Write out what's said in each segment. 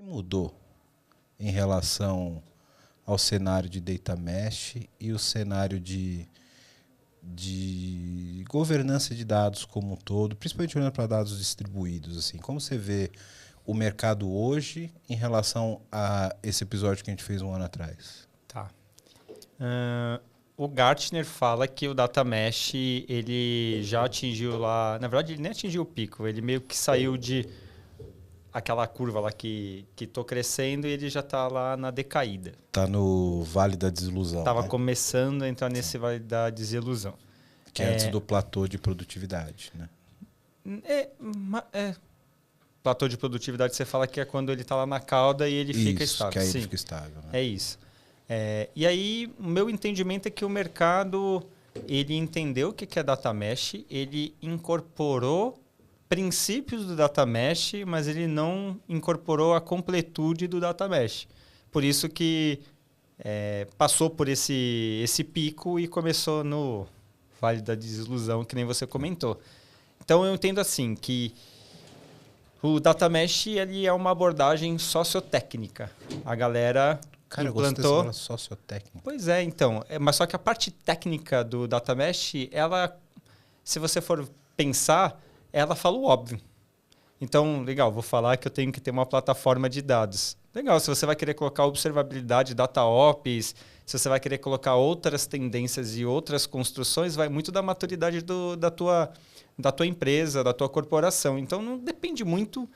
mudou em relação ao cenário de data mesh e o cenário de governança de dados como um todo, principalmente olhando para dados distribuídos, assim, como você vê o mercado hoje em relação a esse episódio que a gente fez um ano atrás? Tá. O Gartner fala que o data mesh ele já atingiu lá, na verdade ele nem atingiu o pico, ele meio que saiu de aquela curva lá que estou crescendo e ele já está lá na decaída. Está no Vale da Desilusão. Estava né? começando a entrar nesse Vale da Desilusão. Que é antes do platô de produtividade, né? Platô de produtividade você fala que é quando ele está lá na cauda e ele fica estável. Que aí Sim, ele fica estável. Né? é isso. E aí, o meu entendimento é que o mercado ele entendeu o que é data mesh, ele incorporou princípios do data mesh, mas ele não incorporou a completude do data mesh. Por isso que passou por esse pico e começou no Vale da Desilusão, que nem você comentou. Então, eu entendo assim que o data mesh ele é uma abordagem sociotécnica. A galera Cara, implantou... eu gostei dessa palavra sociotécnica. Pois é, então. Mas só que a parte técnica do data mesh, ela, se você for pensar, ela fala o óbvio. Então, legal, vou falar que eu tenho que ter uma plataforma de dados. Legal, se você vai querer colocar observabilidade, DataOps, se você vai querer colocar outras tendências e outras construções, vai muito da maturidade da tua empresa, da tua corporação. Então, não depende muito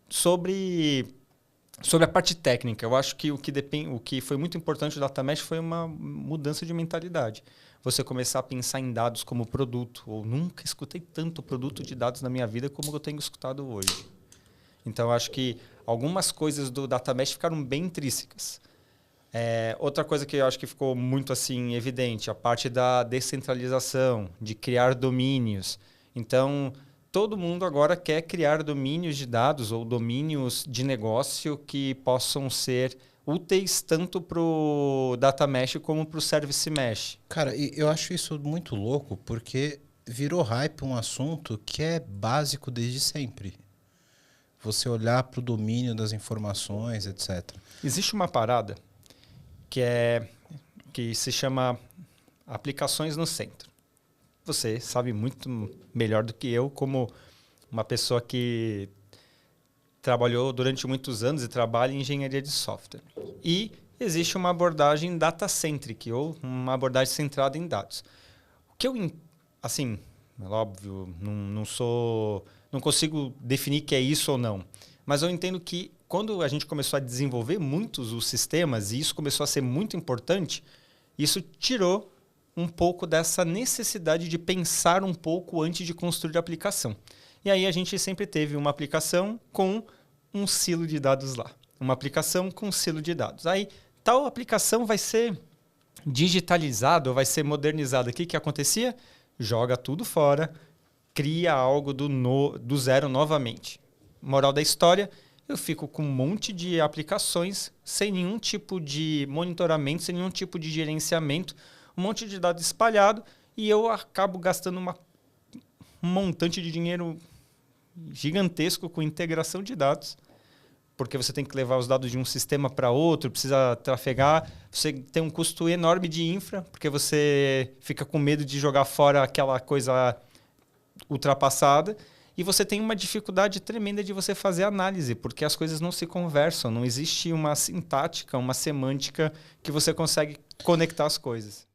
sobre a parte técnica. Eu acho que o que foi muito importante do Data Mesh foi uma mudança de mentalidade. Você começar a pensar em dados como produto. Eu nunca escutei tanto produto de dados na minha vida como eu tenho escutado hoje. Então, eu acho que algumas coisas do Data Mesh ficaram bem intrínsecas. Outra coisa que eu acho que ficou muito assim evidente, a parte da descentralização, de criar domínios. Então, todo mundo agora quer criar domínios de dados ou domínios de negócio que possam ser úteis tanto para o Data Mesh como para o Service Mesh. Cara, eu acho isso muito louco porque virou hype um assunto que é básico desde sempre. Você olhar para o domínio das informações, etc. Existe uma parada que se chama aplicações no centro. Você sabe muito melhor do que eu, como uma pessoa que trabalhou durante muitos anos e trabalha em engenharia de software. E existe uma abordagem data-centric, ou uma abordagem centrada em dados. O que eu, assim, óbvio, não consigo definir que é isso ou não, mas eu entendo que quando a gente começou a desenvolver muitos os sistemas, e isso começou a ser muito importante, isso tirou um pouco dessa necessidade de pensar um pouco antes de construir a aplicação. E aí a gente sempre teve uma aplicação com um silo de dados lá. Uma aplicação com um silo de dados. Aí tal aplicação vai ser digitalizada ou vai ser modernizada. O que acontecia? Joga tudo fora, cria algo do zero novamente. Moral da história, eu fico com um monte de aplicações sem nenhum tipo de monitoramento, sem nenhum tipo de gerenciamento, um monte de dados espalhado e eu acabo gastando um montante de dinheiro gigantesco com integração de dados, porque você tem que levar os dados de um sistema para outro, precisa trafegar, você tem um custo enorme de infra, porque você fica com medo de jogar fora aquela coisa ultrapassada, e você tem uma dificuldade tremenda de você fazer análise, porque as coisas não se conversam, não existe uma sintática, uma semântica que você consegue conectar as coisas.